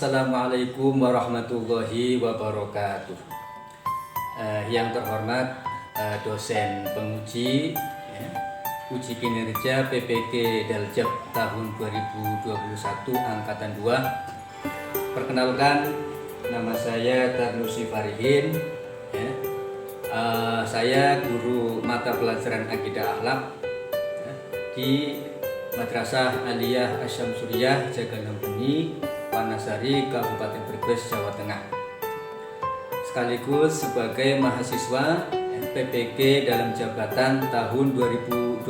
Assalamualaikum warahmatullahi wabarakatuh. Yang terhormat dosen penguji uji kinerja PPG Daljab tahun 2021 angkatan 2. Perkenalkan, nama saya Tarnusi Farihin. Saya guru mata pelajaran Akidah Akhlak di Madrasah Aliyah Asyamsuriyah Jaganabuni, Wanasari, Kabupaten Brebes, Jawa Tengah. Sekaligus sebagai mahasiswa PPG dalam jabatan tahun 2021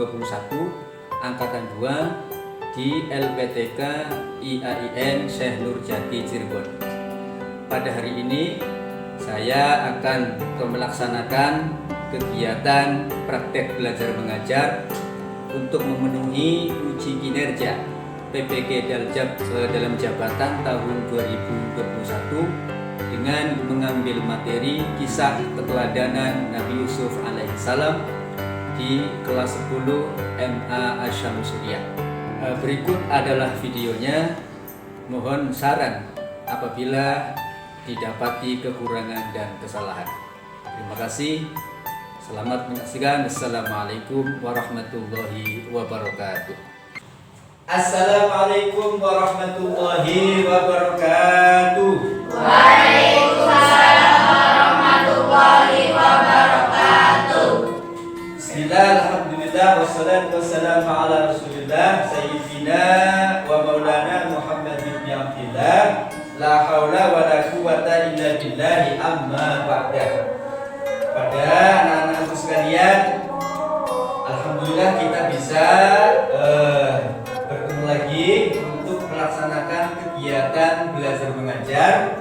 angkatan 2 di LPTK IAIN Syekh Nurjati Cirebon. Pada hari ini saya akan melaksanakan kegiatan praktek belajar mengajar untuk memenuhi uji kinerja PPG Daljab dalam jabatan tahun 2021 dengan mengambil materi kisah keteladanan Nabi Yusuf alaihissalam di kelas 10 MA Asyamsuriyah. Berikut adalah videonya. Mohon saran apabila didapati kekurangan dan kesalahan. Terima kasih. Selamat menyaksikan. Assalamualaikum warahmatullahi wabarakatuh. Assalamualaikum warahmatullahi wabarakatuh. Waalaikumsalam warahmatullahi wabarakatuh. Bismillah, alhamdulillah, wassalatu wassalamu ala rasulillah Sayyidina wa maulana Muhammad bin Abdillah. La haula wa la quwata illa billahi amma ba'dah. Pada anak-anakku sekalian, alhamdulillah kita bisa bertemu lagi untuk melaksanakan kegiatan belajar mengajar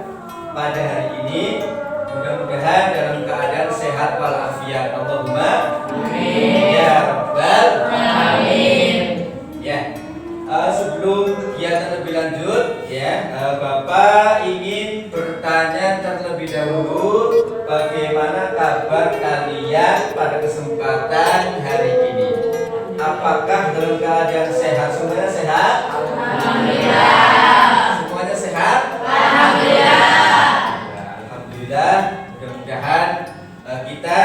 pada hari ini. Mudah-mudahan dalam keadaan sehat walafiat. Allahumma amin ya rabbal alamin. Ya, sebelum kegiatan lebih lanjut, Bapak ingin bertanya terlebih dahulu, bagaimana kabar kalian pada kesempatan hari ini? Apakah dalam keadaan sehat? Semuanya sehat? Alhamdulillah. Semuanya sehat? Alhamdulillah. Ya, alhamdulillah. Mudah-mudahan kita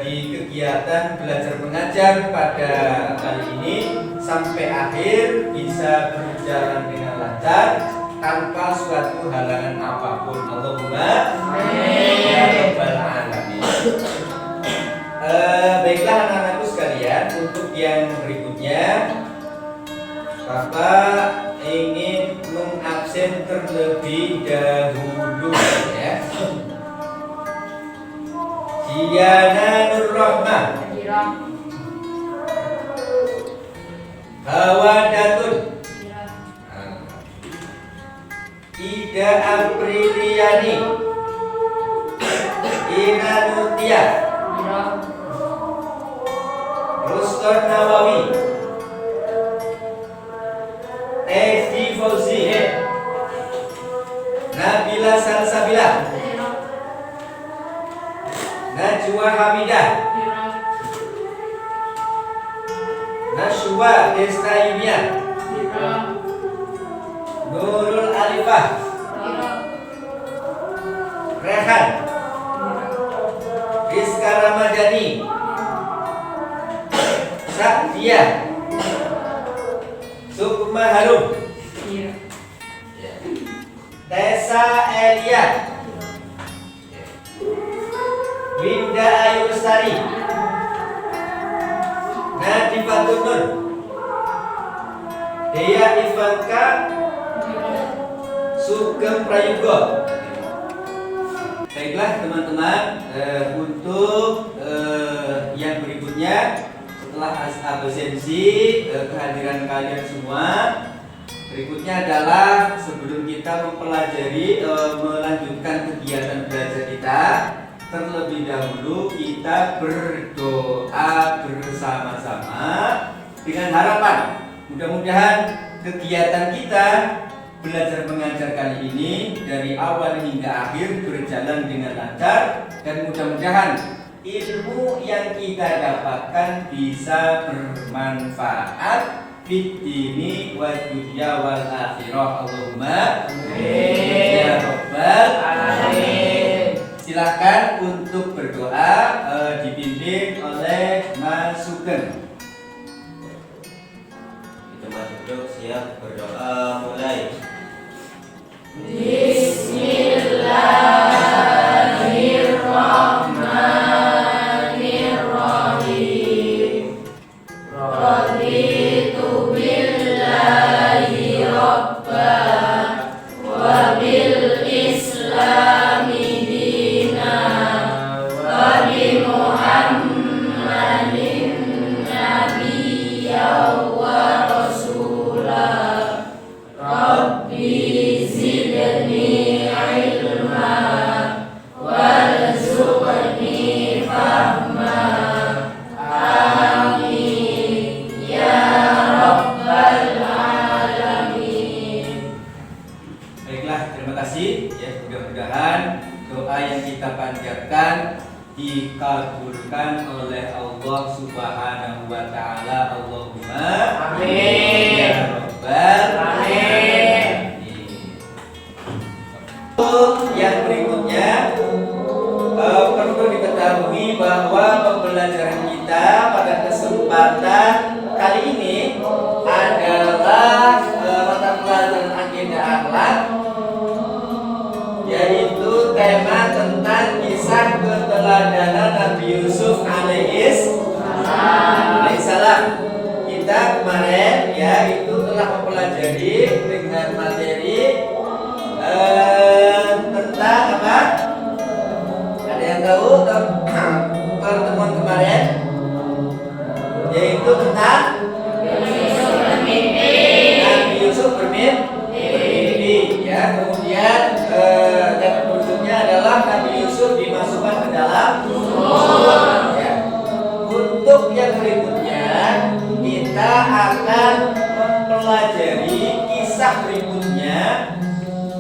di kegiatan belajar mengajar pada kali ini sampai akhir bisa berjalan dengan lancar tanpa suatu halangan apapun. Allahumma amin ya rabbal alamin. Baiklah anak-anakku sekalian, untuk yang berikutnya Bapak ingin mengabsen terlebih dahulu ya. Diana Nur Rahmah, Hawadatun, Ida Apriliani, Ina Nutia, Ruston Nawawi, Edi Fauzi, Nabila Salsabila, Najwa Hamidah, Nashwa Desta Yunia, Nurul Alifah, Rehan, Rizka Ramadhani, Saktia, Sukma Harum, Tessa Elia, Winda Ayu Lestari, Nadifatul Nur, Dea Ivanka, Sugeng Prayogo. Baiklah teman-teman, untuk yang berikutnya setelah absensi kehadiran kalian semua, berikutnya adalah sebelum kita mempelajari melanjutkan kegiatan belajar kita, terlebih dahulu kita berdoa bersama-sama dengan harapan mudah-mudahan kegiatan kita belajar mengajar kali ini dari awal hingga akhir berjalan dengan lancar, dan mudah-mudahan ilmu yang kita dapatkan bisa bermanfaat fid dini wa dunya wal akhirah. Allahumma amin ya rabbal alamin. Silakan untuk berdoa, dibimbing oleh Mas Sugeng. Kita Mas Sugeng siap berdoa, mulai. Bismillahirrahmanirrahim. Raditu billahi rabban wa bil islami dinan wa bi Muhammadin nabiyyan wa rasulah. Rabbi zidni ilma warzuqni fahma. Amin ya rabbal alamin. Baiklah, terima kasih ya. Mudah-mudahan doa yang kita panjatkan dikabulkan oleh Allah Subhanahu wa taala. Allahumma Amin ya rabbal Amin. Untuk yang berikutnya, perlu diketahui bahwa pembelajaran kita pada kesempatan kali ini adalah mata pelajaran akidah akhlak, yaitu tema tentang kisah keteladanan Nabi Yusuf alaihissalam. Kita kemarin ya itu telah mempelajari dengan materi tentang apa? Ada yang tahu pertemuan kemarin? Yaitu tentang Nabi Yusuf bermimpi. Ya, kemudian tema berikutnya adalah Nabi Yusuf dimasukkan ke dalam sumur. Ya. Untuk yang berikutnya kita akan mempelajari kisah berikutnya,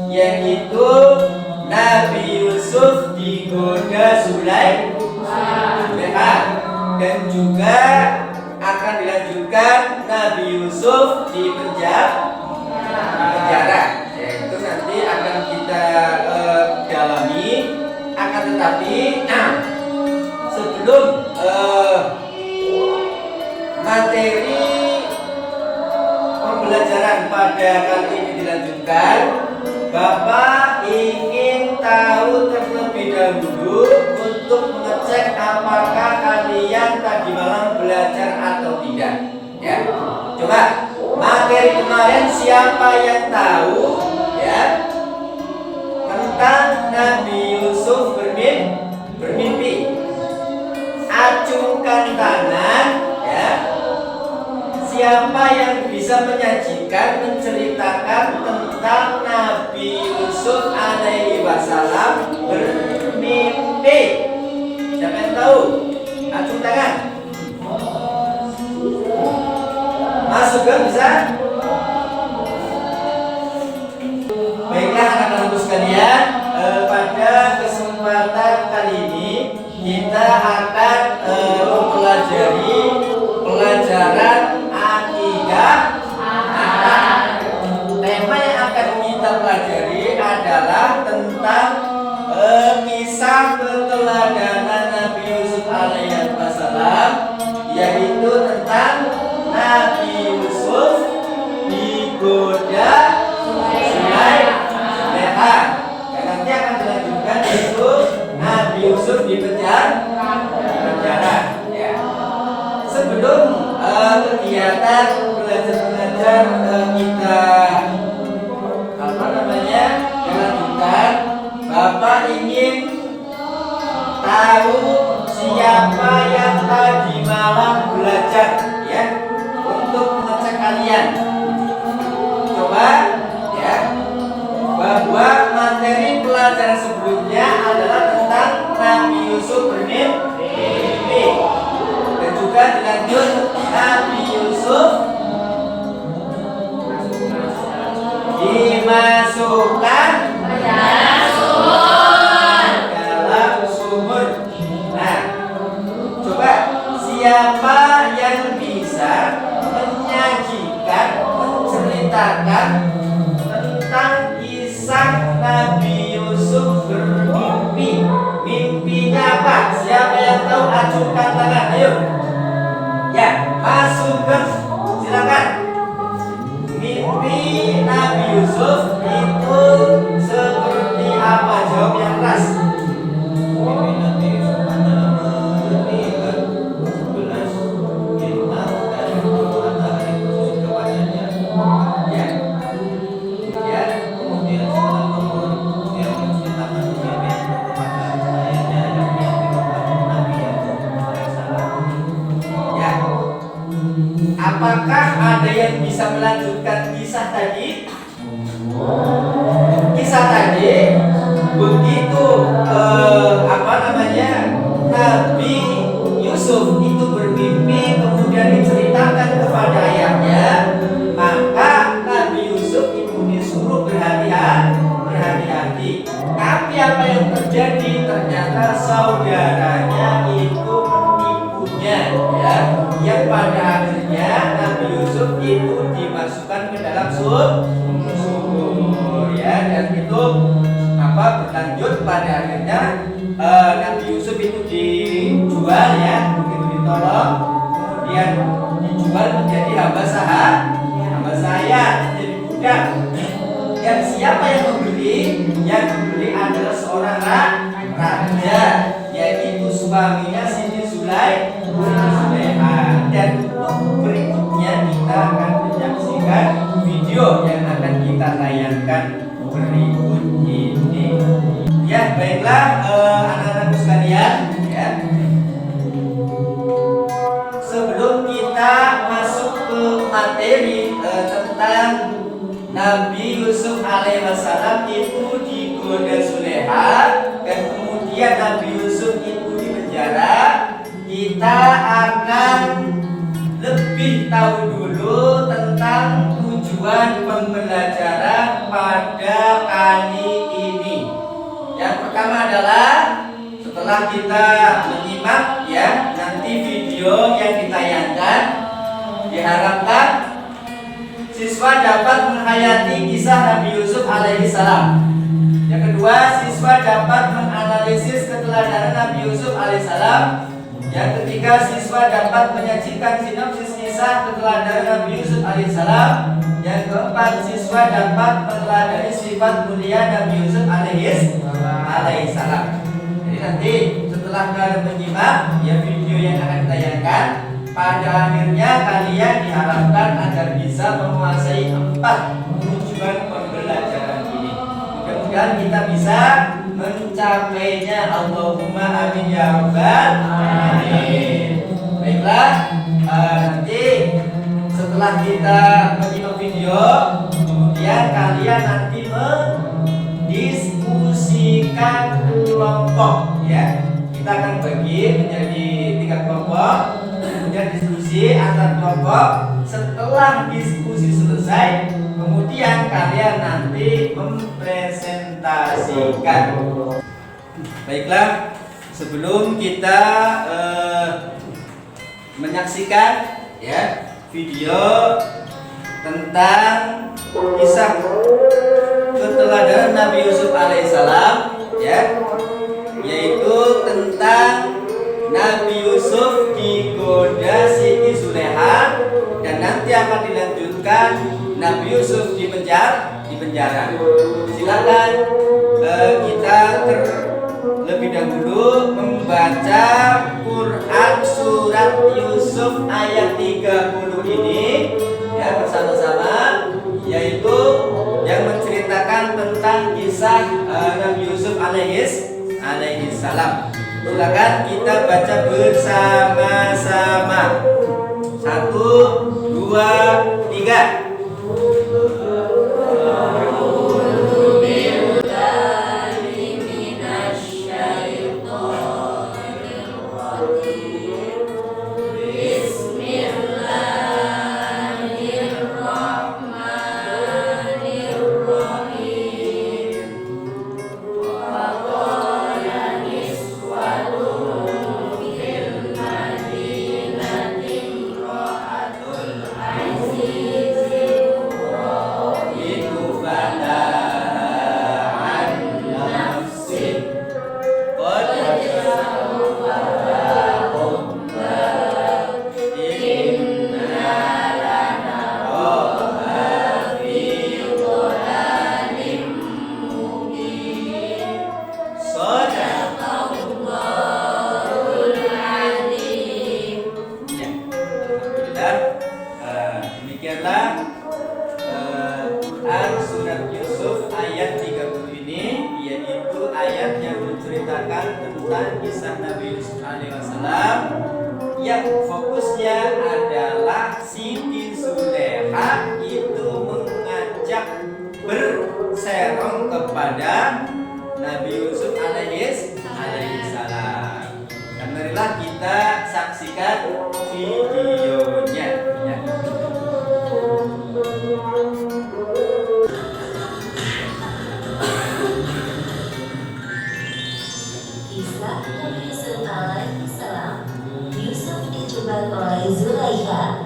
yaitu Nabi Yusuf digoda Zulaikha, dan juga akan dilanjutkan Nabi Yusuf di penjara. Itu nanti akan kita dalami. Akan tetapi sebelum materi pembelajaran pada kali ini dilanjutkan, Bapak ingin tahu terlebih dahulu untuk mengecek apakah kalian tadi malam belajar atau tidak. Ya, coba materi kemarin siapa yang tahu ya tentang Nabi Yusuf bermimpi? Acungkan tangan ya. Siapa yang bisa menceritakan tentang Nabi Yusuf alaihi wasallam bermimpi? Siapa yang tahu? Acung tangan. Mas Sugeng bisa? Baiklah anak-anakku sekalian, pada kesempatan kali ini kita akan mempelajari pelajaran akidah. Tema yang akan kita pelajari adalah tentang kisah keteladanan Nabi Yusuf alaihi wasallam, yaitu tentang Nabi Yusuf digoda Zulaikha. Dan nanti akan dilanjutkan yaitu Nabi Yusuf di penjara. Ya. Sebelum kegiatan belajar kita dilanjutkan, Bapak ingin tahu siapa yang tadi malam belajar ya, untuk mengecek kalian. Coba ya, bahwa materi pelajaran sebelumnya adalah tentang Nabi Yusuf bermimpi, dan juga dilanjut Nabi Yusuf dimasukkan dalam sumur. Nah, coba siapa menceritakan tentang kisah Nabi Yusuf bermimpi. Mimpinya apa? Siapa yang tahu ajukan tangan? Ayo. Ya, masuk ke silakan. Mimpi Nabi Yusuf itu seperti apa? Jawab yang keras. Mimpi Nabi Yusuf adalah meninggal 11 bintang dan matahari khusus kepadanya. Ya. Ya. Kemudian setelah bangun, dia menceritakan mimpi kepada ayahnya yang dilakukan Nabi Yakub alaihissalam. Ya. Apakah ada yang bisa melanjutkan kisah tadi? Kisah tadi begitu Nabi Yusuf itu bermimpi kemudian diceritakan kepada ayahnya, maka Nabi Yusuf itu disuruh berhati-hati. Tapi apa yang terjadi? Ternyata saudaranya itu menipunya, ya. Yang pada akhirnya Nabi Yusuf itu dimasukkan ke dalam sumur, ya. Dan itu berlanjut pada akhirnya Nabi Yusuf itu dijual, ya, begitu ditolong, kemudian dijual menjadi hamba sahaya, menjadi budak. Dan siapa yang membeli? Yang membeli adalah seorang raja, yaitu suaminya Siti Zulaiha. Dan untuk berikutnya kita akan menyaksikan video yang akan kita tayangkan berikut ini. Ya, baiklah anak-anakku sekalian, ya. Sebelum kita masuk ke materi tentang Nabi Yusuf alaihissalam itu digoda Zulaiha dan kemudian Nabi Yusuf itu dipenjara, kita akan lebih tahu dulu tentang tujuan pembelajaran pada kali ini. Yang pertama adalah setelah kita menyimak, ya, nanti video yang ditayangkan, diharapkan siswa dapat menghayati kisah Nabi Yusuf alaihissalam. Yang kedua, siswa dapat menganalisis keteladanan Nabi Yusuf alaihissalam. Yang ketiga, siswa dapat menyajikan sinopsis kisah keteladanan Nabi Yusuf alaihissalam. Yang keempat, siswa dapat meneladani sifat mulia Nabi Yusuf alaihissalam. Jadi nanti setelah kalian menyimak, ya, video yang akan ditayangkan, pada akhirnya kalian diharapkan agar bisa menguasai 4 tujuan pembelajaran ini. Mudah-mudahan kita bisa mencapainya. Allahumma amin ya rabbal alamin. Baiklah, nanti setelah kita menyimak video, kemudian kalian nanti mendiskusikan kelompok, ya. Kita akan bagi menjadi 3 kelompok, kemudian diskusi antar kelompok. Setelah diskusi selesai, kemudian kalian nanti mempresentasikan. Baiklah, sebelum kita menyaksikan, ya, video tentang kisah keteladanan Nabi Yusuf alaihissalam, ya, yaitu tentang Nabi Yusuf digoda Siti Zulaiha, dan nanti akan dilanjutkan Nabi Yusuf dipenjara. Silakan kita terlebih dahulu membaca Quran surat Yusuf ayat 30 ini, ya, bersama-sama, yaitu yang menceritakan tentang kisah Nabi Yusuf alaihissalam. Silakan kita baca bersama-sama. 1, 2, 3. Demikianlah Quran surat Yusuf ayat 30 ini, yaitu ayat yang menceritakan tentang kisah Nabi Yusuf alaihissalam yang fokusnya adalah Siti Zulekha itu mengajak berserong kepada Nabi Yusuf alaihissalam. Dan marilah kita saksikan videonya ya. Kisah Nabi Yusuf alaihissalam. Yusuf dijebak oleh Zulaikha.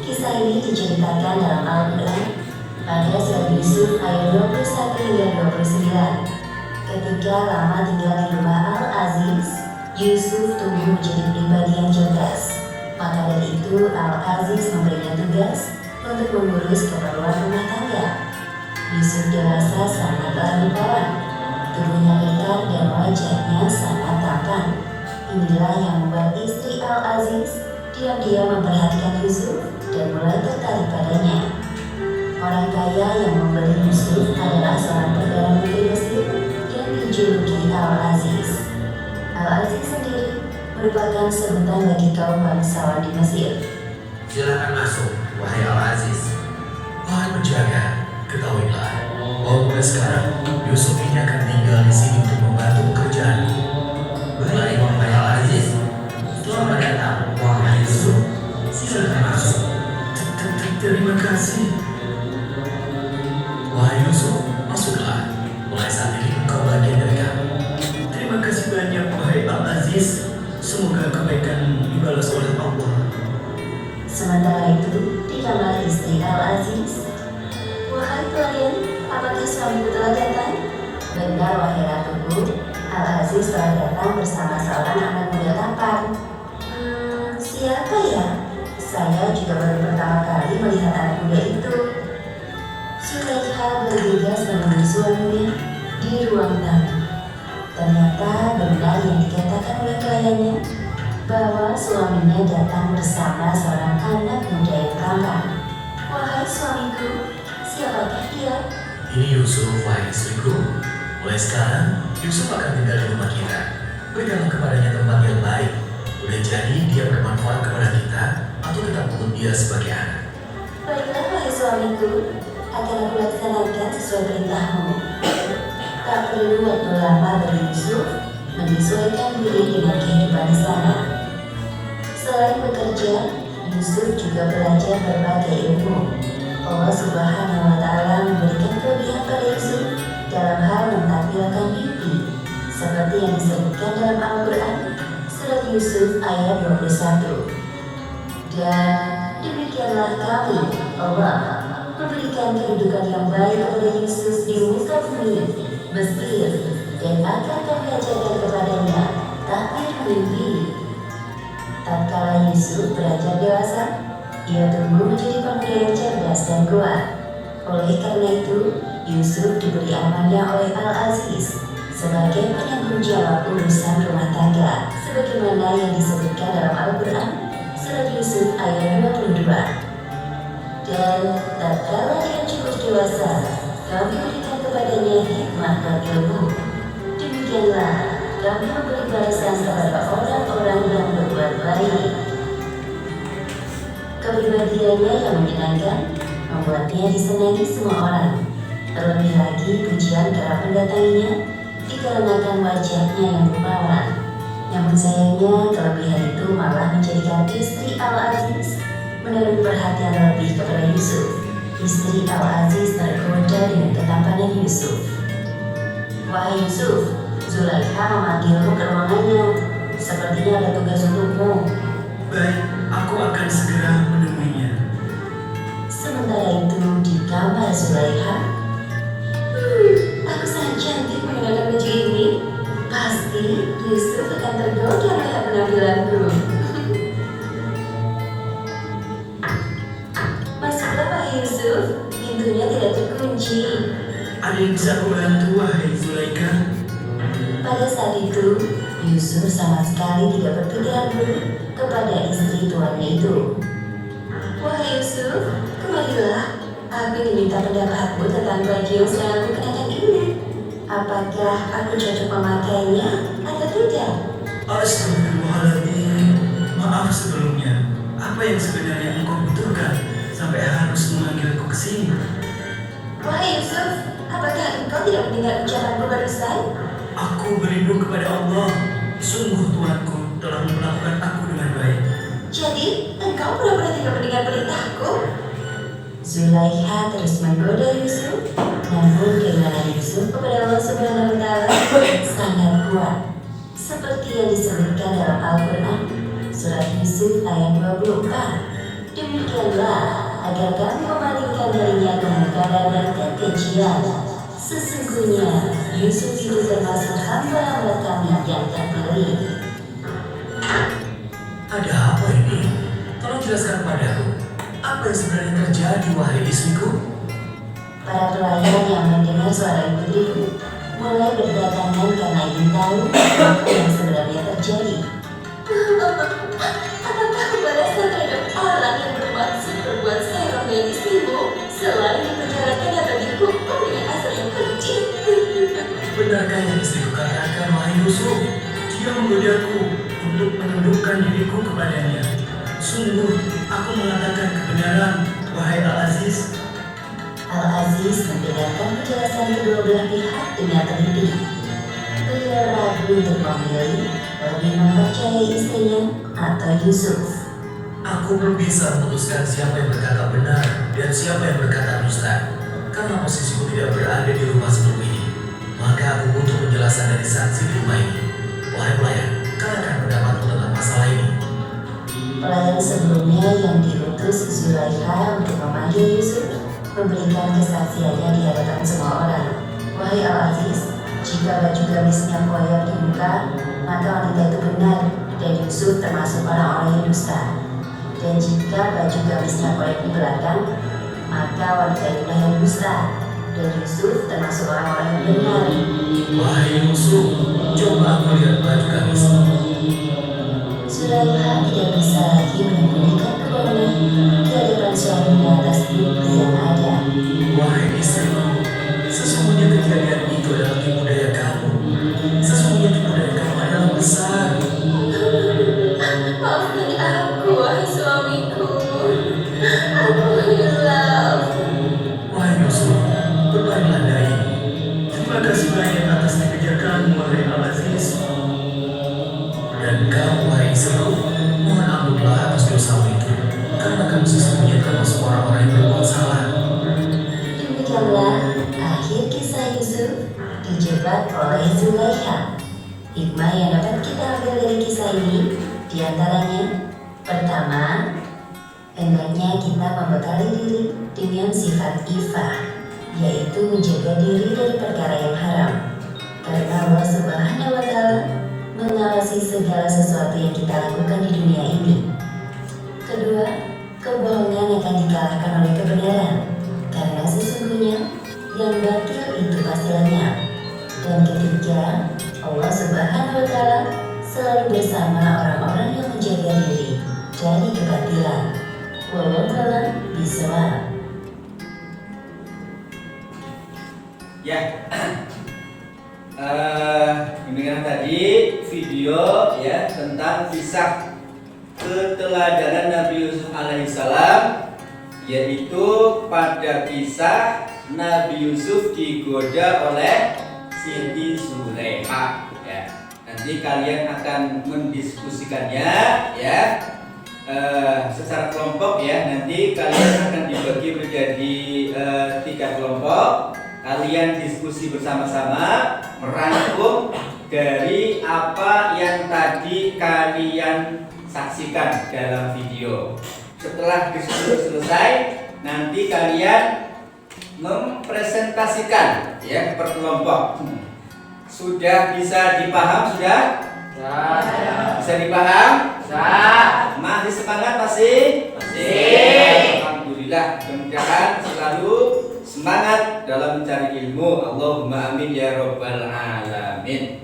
Kisah ini diceritakan dalam Al-Quran pada surat Yusuf ayat 21 hingga 29. Ketika lama tinggal di rumah Al-Aziz, Yusuf tumbuh menjadi pribadi yang cerdas. Maka dari itu Al-Aziz memberinya tugas untuk mengurus keperluan rumah tangga. Yusuf dewasa sangatlah rupawan, tubuhnya kekar dan wajahnya sangat tampan. Inilah yang membuat istri Al-Aziz diam-diam memperhatikan Yusuf dan mulai tertarik padanya. Orang kaya yang membeli Yusuf adalah seorang perdana menteri Mesir yang dijuluki Al-Aziz. Al-Aziz sendiri merupakan sebutan bagi kaum bangsawan di Mesir. Silakan masuk, wahai Al-Aziz. Wahai penjaga, ketahuilah bahwa mulai sekarang Yusuf ini akan tinggal di sini untuk membantu pekerjaan. Baik, wahai Al-Aziz. Selamat datang, wahai Yusuf. Silakan masuk. Terima kasih. Wahai Yusuf, masuklah. Mulai saat ini engkau bagian dari kami. Terima kasih banyak, wahai Al-Aziz. Semoga kebaikan dibalas oleh Allah. Sementara itu, di kamar istri Al-Aziz, "Wahai pelayan, apakah suamiku telah datang?" "Benar, wahai ratuku, Al-Aziz telah datang bersama seorang anak muda tampan." Siapa ya? Saya juga baru pertama kali melihat anak muda itu." Zulaikha bergegas menemui suaminya di ruang tamu. Ternyata benar yang dikatakan oleh kliennya, bahwa suaminya datang bersama seorang anak muda yang tampan. "Wahai suamiku, siapakah dia?" Ini Yusuf, wahai istriku. Mulai sekarang, Yusuf akan tinggal di rumah kita. Berikanlah kepadanya tempat yang baik. Boleh jadi dia bermanfaat kepada kita, atau kita pungut dia sebagai anak. "Baiklah, wahai suamiku, akan aku laksanakan sesuai perintahmu." Tak perlu waktu lama bagi Yusuf menyesuaikan diri dengan kehidupan di sana. Selain bekerja, Yusuf juga belajar berbagai ilmu. Allah Subhanahu wa Ta'ala memberikan kelebihan pada Yusuf dalam hal menampilkan mimpi, seperti yang disebutkan dalam Al-Quran surat Yusuf ayat 21. "Dan demikianlah kami, Allah, memberikan kehidupan yang baik kepada Yusuf di muka bumi Mesir, dan akan kami ajarkan kepadanya takbir mimpi." Tatkala Yusuf beranjak dewasa, ia tumbuh menjadi pemuda yang cerdas dan kuat. Oleh karena itu, Yusuf diberi amanah oleh Al-Aziz sebagai penanggung jawab urusan rumah tangga, sebagaimana yang disebutkan dalam Al-Quran surat Yusuf ayat 22. "Dan tatkala dia cukup dewasa, kami berikan kepadanya hikmah dan ilmu. Demikianlah kami memberi balasan kepada orang-orang yang berbuat baik." Kepribadiannya yang menyenangkan membuatnya disenangi semua orang. Terlebih lagi pujian kerap mendatanginya dikarenakan wajahnya yang rupawan. Namun sayangnya kelebihan itu malah menjadikan istri Al-Aziz menaruh perhatian lebih kepada Yusuf. Istri Al-Aziz tergoda dengan ketampanan Yusuf. "Wahai Yusuf, Zulaikha memanggilmu ke ruangannya. Sepertinya ada tugas untukmu." Baik, aku akan segera menemuinya. Sementara itu di kamar Zulaikha, "Aku sangat cantik mengenakan baju ini. Pasti Yusuf akan tergoda melihat penampilanku." "Masuklah, wahai Yusuf, pintunya tidak terkunci." Ada yang bisa aku bantu, wahai Zulaikha? Pada saat itu, Yusuf sama sekali tidak berpikiran buruk kepada istri tuannya itu. Wahai Yusuf, kembalilah. Aku ingin minta pendapatmu tentang baju yang sedang aku kenakan ini. Apakah aku cocok memakainya atau tidak? Astagfirullahaladzim. Maaf sebelumnya. Apa yang sebenarnya engkau butuhkan sampai harus memanggilku ke sini? Wahai Yusuf, apakah engkau tidak mendengar ucapanku barusan? Aku berlindung kepada Allah. Sungguh Tuhanku telah memperlakukan aku dengan baik. Jadi, engkau pura-pura tidak mendengar perintahku? Zulaikha terus menggoda Yusuf, namun keimanan Yusuf kepada Allah Subhanahu wa Ta'ala sangat kuat, seperti yang disebutkan dalam Al-Quran, surat Yusuf ayat 24. Demikianlah agar kami memalingkan darinya kemungkaran dan kekejian. Sesungguhnya Yusuf itu termasuk hamba-hamba kami yang terpilih. Ada apa ini? Tolong jelaskan padaku. Apa yang sebenarnya terjadi, wahai istriku? Para pelayan yang mendengar suara putriku mulai berdatangan karena ingin tahu apa yang sebenarnya terjadi. Apakah pembalasan terhadap orang yang bermaksud berbuat serong dengan istrimu selain dipenjarakan atau dihukum dengan asal yang keji? Benarkah yang istriku katakan, wahai Yusuf? Dia menggodaku untuk menundukkan diriku kepadanya. Sungguh, aku mengatakan kebenaran, wahai Al-Aziz. Al-Aziz mendengarkan penjelasan kedua belah pihak dengan teliti. Beliau ragu untuk memilih lebih mempercayai istrinya atau Yusuf. Aku belum bisa memutuskan siapa yang berkata benar dan siapa yang berkata dusta. Karena posisiku tidak berada di rumah sebelum ini, maka aku butuh penjelasan dari saksi di rumah ini. Wahai pelayan, katakan pendapatmu tentang masalah ini. Pelayan sebelumnya yang diutus Zulaikha untuk memanggil Yusuf memberikan kesaksiannya di hadapan semua orang. Wahai Al-Aziz, jika baju gamisnya koyak di muka, maka wanita itu benar dan Yusuf termasuk orang-orang yang dusta. Dan jika baju gamisnya koyak di belakang, maka wanita itu yang dusta dan Yusuf termasuk orang-orang yang benar. Wahai Yusuf, coba aku lihat baju gamismu. Zulaikha tidak bisa lagi menyembunyikan kebohongan di hadapan suaminya atas bukti yang ada. Wahai istriku, sesungguhnya kejadian itu adalah tipu daya kamu. Sesungguhnya tipu daya kamu adalah besar. Maafkan aku, wahai suamiku. Aku hilaf. Wahai Yusuf, berbaikilah daya. Terima kasih banyak atas kebijakanmu, wahai Al-Aziz. Dan kamu, wahai istriku, mohon ampunlah atas dosamu itu, karena kamu sesungguhnya termasuk orang-orang yang berbuat salah. Demikianlah akhir kisah Yusuf dijebak oleh Zulaikha. Hikmah yang dapat kita ambil dari kisah ini diantaranya: pertama, hendaknya kita membekali diri dengan sifat ifah, yaitu menjaga diri dari perkara yang haram, karena Allah Subhanahu wa Ta'ala mengawasi segala sesuatu yang kita lakukan di dunia ini. Kedua, kebohongan akan dikalahkan oleh kebenaran, karena sesungguhnya yang batil itu pasti lenyap. Dan ketiga, Allah Subhanahu wa Ta'ala selalu bersama orang-orang yang menjaga diri dari kebatilan. Wallahu a'lam bishawab. Ya, demikian tadi video ya tentang kisah keteladanan Nabi Yusuf alaihissalam, yaitu pada kisah Nabi Yusuf digoda oleh Siti Zulaikha. Ya, nanti kalian akan mendiskusikannya ya secara kelompok ya. Nanti kalian akan dibagi menjadi 3 kelompok. Kalian diskusi bersama-sama merangkum dari apa yang tadi kalian saksikan dalam video. Setelah diskusi selesai, nanti kalian mempresentasikan ya per kelompok. Sudah bisa dipaham? Sudah? Bisa dipaham? Masih semangat? Masih? Alhamdulillah, mudah-mudahan selalu semangat dalam mencari ilmu. Allahumma amin ya rabbal alamin.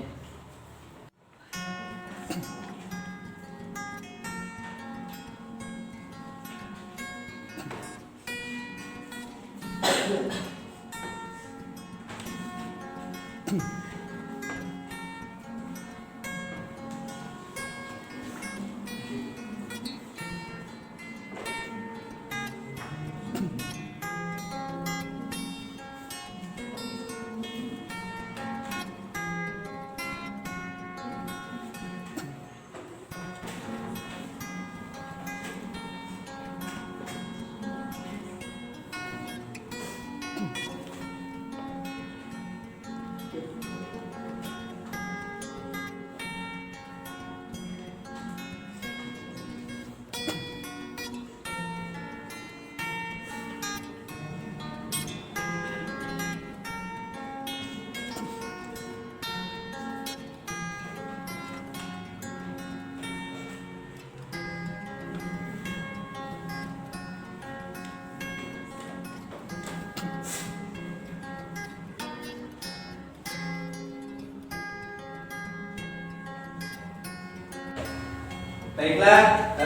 Baiklah,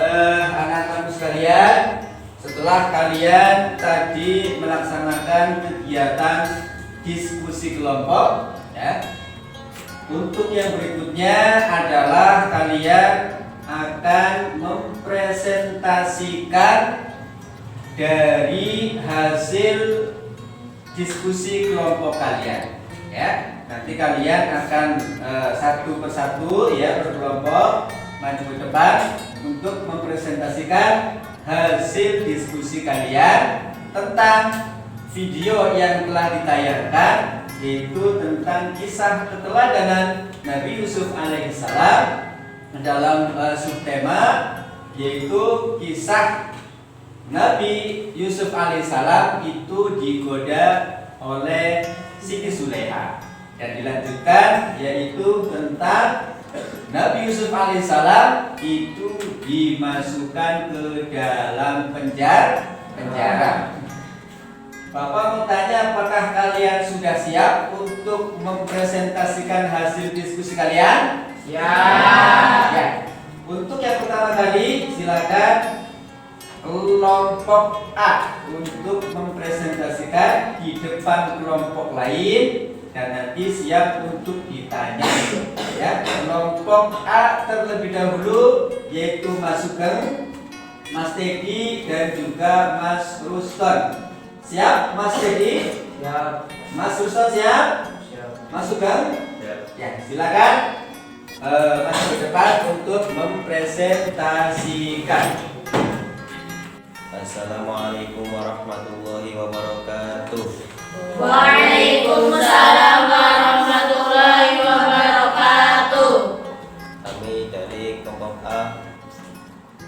anak-anak sekalian, setelah kalian tadi melaksanakan kegiatan diskusi kelompok, ya, untuk yang berikutnya adalah kalian akan mempresentasikan dari hasil diskusi kelompok kalian, ya. Nanti kalian akan satu persatu, ya, berkelompok maju ke depan untuk mempresentasikan hasil diskusi kalian tentang video yang telah ditayangkan, yaitu tentang kisah keteladanan Nabi Yusuf alaihissalam dalam subtema, yaitu kisah Nabi Yusuf alaihissalam itu digoda oleh Siti Zulaiha, dan dilanjutkan yaitu tentang Nabi Yusuf alaihissalam itu dimasukkan ke dalam penjara. Bapak mau tanya, apakah kalian sudah siap untuk mempresentasikan hasil diskusi kalian? Siap. Ya. Untuk yang pertama kali, silakan kelompok A untuk mempresentasikan di depan kelompok lain dan nanti siap untuk ditanya. Ya, kelompok A terlebih dahulu, yaitu Mas Sugeng, Mas Teddy dan juga Mas Ruston. Siap, Mas Teddy? Siap. Mas Ruston siap? Siap. Mas Sugeng? Siap. Ya, silakan masuk ke depan untuk mempresentasikan. Assalamualaikum warahmatullahi wabarakatuh. Waalaikumsalam warahmatullahi wabarakatuh. Kami dari kelompok A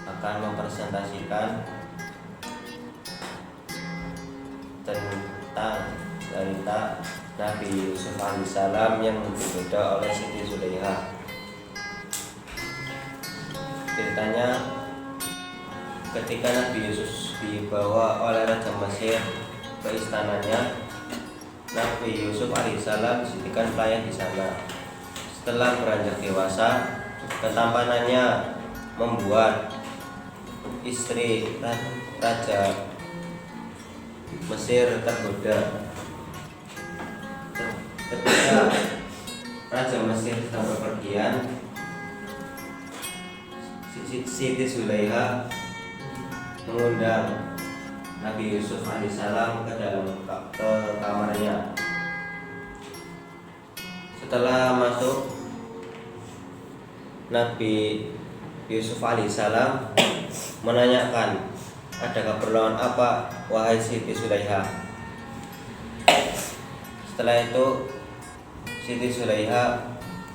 akan mempresentasikan tentang cerita Nabi Yusuf alaihissalam yang digoda oleh Siti Zulaiha. Ceritanya, ketika Nabi Yusuf dibawa oleh Raja Mesir ke istananya, Nabi Yusuf alaihissalam dijadikan pelayan di sana. Setelah beranjak dewasa, ketampanannya membuat istri Raja Mesir tergoda. Ketika Raja Mesir sedang bepergian, Siti Zulaiha mengundang Nabi Yusuf alaihissalam ke kamarnya. Setelah masuk, Nabi Yusuf alaihissalam menanyakan, ada keperluan apa wahai Siti Zulaiha? Setelah itu Siti Zulaiha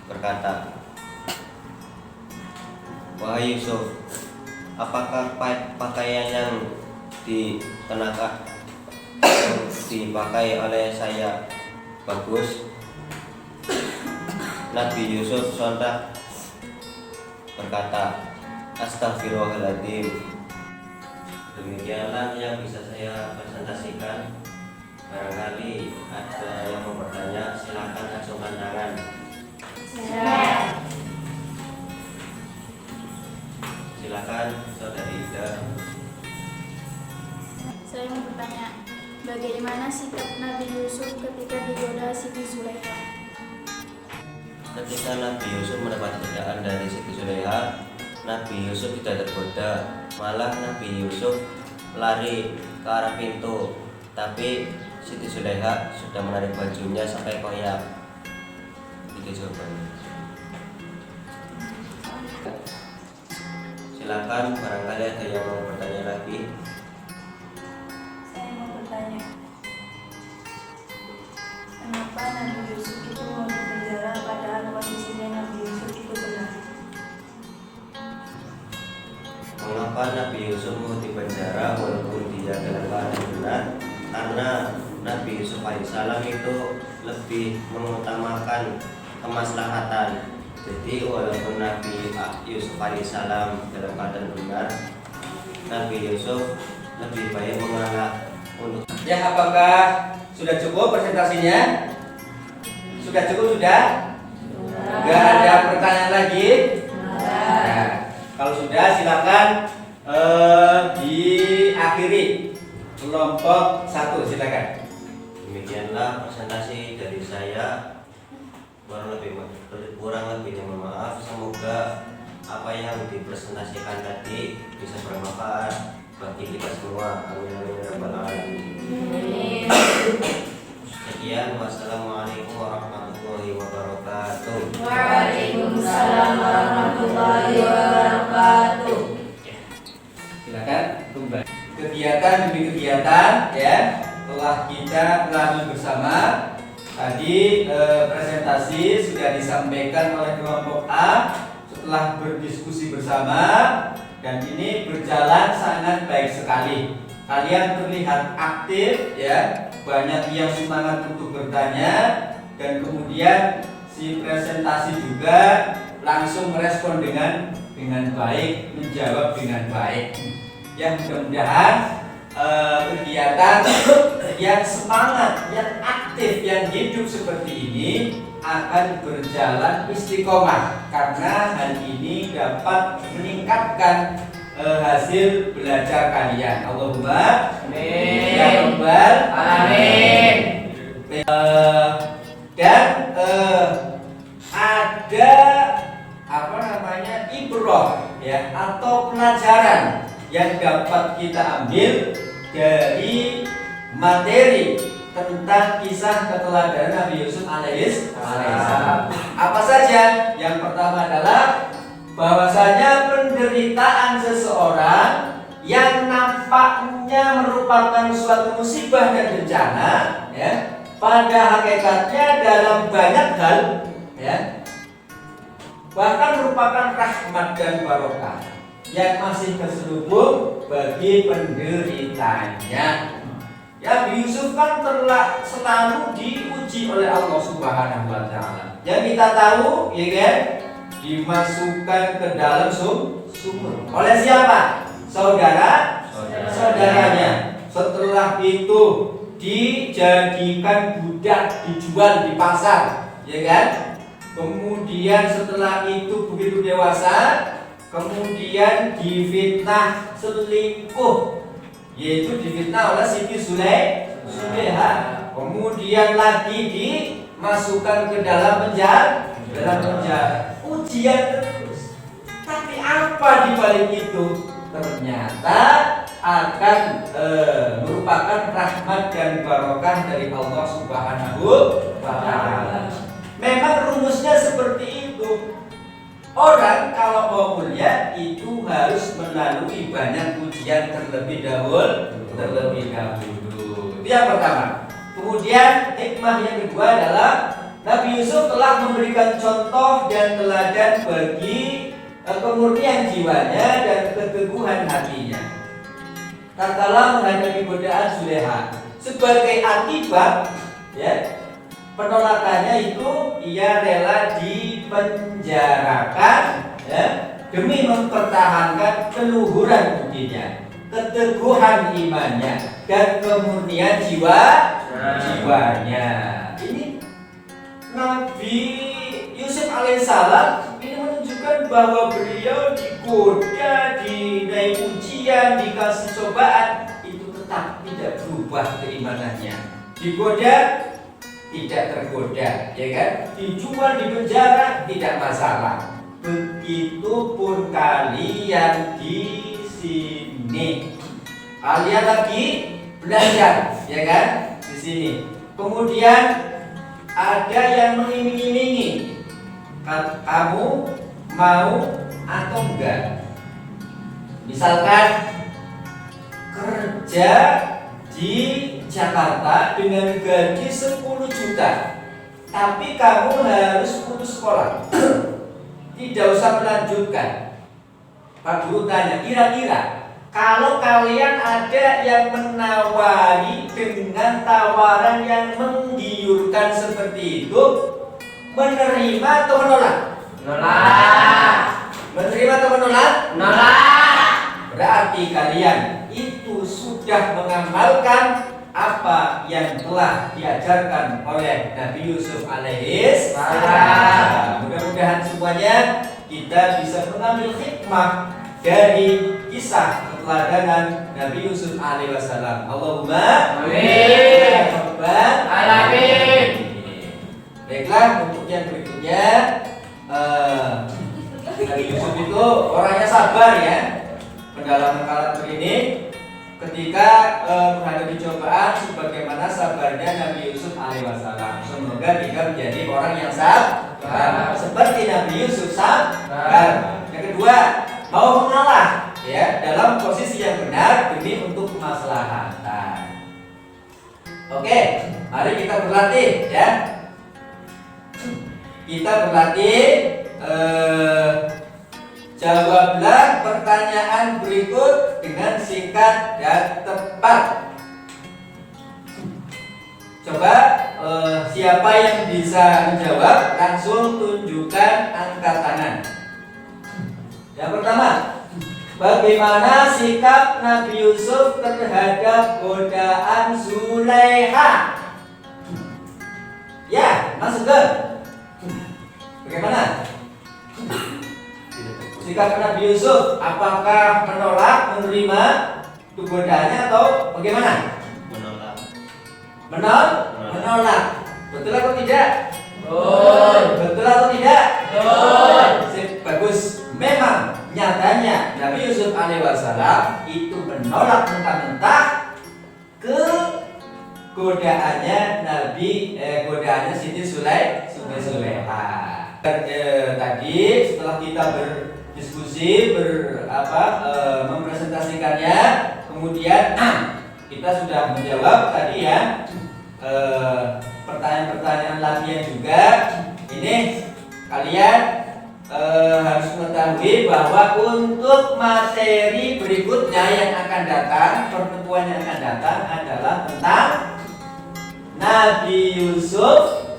berkata, wahai Yusuf, apakah pakaian yang dipakai oleh saya bagus? Nabi Yusuf sontak berkata, astagfirullahaladzim. Demikianlah yang bisa saya presentasikan. Barangkali ada yang mau bertanya, silakan acungkan tangan. Siap. Silakan Saudari Ida. Saya mau bertanya, Bagaimana sikap Nabi Yusuf ketika digoda Siti Zulaikha? Ketika Nabi Yusuf mendapat godaan dari Siti Zulaikha, Nabi Yusuf tidak tergoda, malah Nabi Yusuf lari ke arah pintu. Tapi Siti Zulaikha sudah menarik bajunya sampai koyak. Itu jawabannya. Silakan, barangkali ada yang mau bertanya lagi. Saya mau bertanya, kenapa Nabi Yusuf itu mau dipenjara padahal posisinya Nabi Yusuf itu benar? Mengapa Nabi Yusuf mau dipenjara walaupun dia dalam keadaan benar? Karena Nabi Yusuf alaihissalam itu lebih mengutamakan kemaslahatan. Jadi walaupun Nabi Yusuf alaihissalam dalam keadaan benar, Nabi Yusuf lebih baik mengalah untuk. Ya, apakah sudah cukup presentasinya? Sudah cukup, sudah? Enggak ada pertanyaan lagi? Nah, kalau sudah silakan diakhiri kelompok 1, silakan. Demikianlah presentasi dari saya. Kurang lebihnya mohon maaf. Semoga apa yang dipresentasikan tadi bisa bermanfaat bagi kita semua. Amin amin ya rabbal alamin. Sekian, wassalamualaikum warahmatullahi wabarakatuh. Waalaikumsalam warahmatullahi wabarakatuh. Silakan kembali. Kegiatan demi kegiatan ya telah kita lalui bersama. Tadi presentasi sudah disampaikan oleh kelompok A setelah berdiskusi bersama, dan ini berjalan sangat baik sekali. Kalian terlihat aktif ya, banyak yang semangat untuk bertanya, dan kemudian si presentasi juga langsung merespon dengan baik, menjawab dengan baik. Ya, mudah-mudahan kegiatan yang semangat, yang aktif, yang hidup seperti ini akan berjalan istiqomah, karena hal ini dapat meningkatkan hasil belajar kalian. Allahumma amin ya rabbal alamin. Dan ada ibrah ya, atau pelajaran yang dapat kita ambil dari materi tentang kisah keteladanan Nabi Yusuf alaihissalam. Apa saja? Yang pertama adalah bahwasanya penderitaan seseorang yang nampaknya merupakan suatu musibah dan bencana ya, pada hakikatnya dalam banyak hal ya, bahkan merupakan rahmat dan barokah yang masih terselubung bagi penderitanya. Ya, Yusuf kan selalu diuji oleh Allah Subhanahu wa taala. Yang kita tahu, ya kan, dimasukkan ke dalam sumur. Oleh siapa? Saudaranya. Setelah itu dijadikan budak, dijual di pasar, ya kan? Kemudian setelah itu begitu dewasa, kemudian difitnah selingkuh, yaitu difitnah oleh Siti Zulaikha. Kemudian lagi dimasukkan ke dalam penjara. Ujian terus. Tapi apa di balik itu? Ternyata akan merupakan rahmat dan barokah dari Allah Subhanahu wa taala. Memang rumusnya seperti itu. Orang kalau mau kuliah itu harus melalui banyak ujian terlebih dahulu. Itu yang pertama. Kemudian hikmah yang kedua adalah Nabi Yusuf telah memberikan contoh dan teladan bagi kemurnian jiwanya dan keteguhan hatinya tatkala menghadapi godaan Zulaikha. Sebagai akibat ya, penolakannya itu ia rela dipenjarakan ya, demi mempertahankan keluhuran budinya, keteguhan imannya, dan kemurnian jiwanya. Ini Nabi Yusuf alaihissalam ini menunjukkan bahwa beliau digoda, dinai ujian, dikasih cobaan, itu tetap tidak berubah. berubah keimanannya. Digoda tidak tergoda, ya kan? Dijual di penjara tidak masalah. Begitupun kalian di sini. Kalian lagi belajar, ya kan? Di sini. Kemudian ada yang mengiming-imingi. Kamu mau atau enggak? Misalkan kerja di Jakarta dengan gaji 10 juta, tapi kamu harus putus sekolah. Tidak usah melanjutkan. Pak Guru tanya, kira-kira kalau kalian ada yang menawari dengan tawaran yang menggiurkan seperti itu, menerima atau menolak? Menolak. Menerima atau menolak? Menolak. Berarti kalian itu sudah mengamalkan apa yang telah diajarkan oleh Nabi Yusuf alaihissalam. Mudah-mudahan semuanya kita bisa mengambil hikmah dari kisah keteladanan Nabi Yusuf alaihissalam. Allahumma Amin. Rabbal Alamin. Baiklah, untuk yang berikutnya, Nabi Yusuf itu orangnya sabar ya. Pendalaman karakter ini ketika menghadapi cobaan sebagaimana sabarnya Nabi Yusuf alaihissalam. Semoga kita menjadi orang yang sabar seperti Nabi Yusuf sabar. Yang kedua, mau mengalah ya dalam posisi yang benar demi untuk kemaslahatan. Oke, mari kita berlatih ya. Kita berlatih. Jawablah pertanyaan berikut dengan singkat dan tepat. Coba siapa yang bisa menjawab langsung tunjukkan angkat tangan. Yang pertama, bagaimana sikap Nabi Yusuf terhadap godaan Zulaiha? Ya, Mas Sugeng. Bagaimana sikap Nabi Yusuf? Apakah menolak, menerima godaannya atau bagaimana? Menolak. Menolak. Betul atau tidak? Betul. Betul atau tidak? Betul. Sip, bagus. Memang nyatanya Nabi Yusuf alaihissalam itu menolak mentah-mentah ke godaannya Siti Zulaiha. Tadi setelah kita berdiskusi mempresentasikannya, kemudian kita sudah menjawab tadi ya pertanyaan-pertanyaan latihan juga. Ini kalian harus mengetahui bahwa untuk materi berikutnya yang akan datang, pertemuan yang akan datang adalah tentang Nabi Yusuf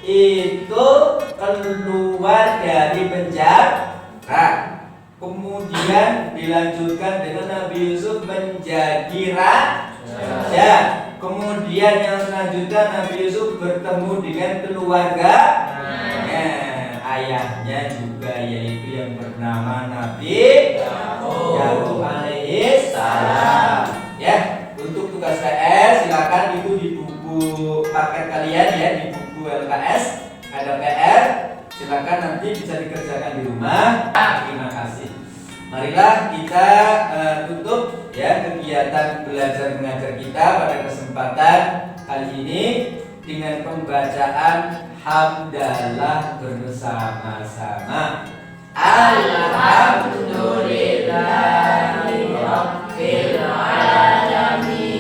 itu keluar dari penjara, kemudian dilanjutkan dengan Nabi Yusuf menjadi raja, kemudian yang selanjutnya Nabi Yusuf bertemu dengan keluarganya, ayahnya juga, yaitu yang bernama Nabi Yakub alaihissalam. Ya, untuk tugas PR silakan itu di buku paket kalian ya, di buku LKS ada PR, silakan nanti bisa dikerjakan di rumah. Terima kasih. Marilah kita tutup ya kegiatan belajar mengajar kita pada kesempatan kali ini dengan pembacaan hamdalah bersama-sama. Alhamdulillahirabbil alamin.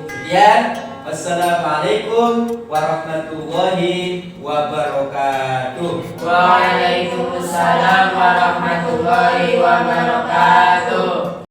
Kemudian wassalamualaikum warahmatullahi wabarakatuh. Waalaikumsalam warahmatullahi wabarakatuh.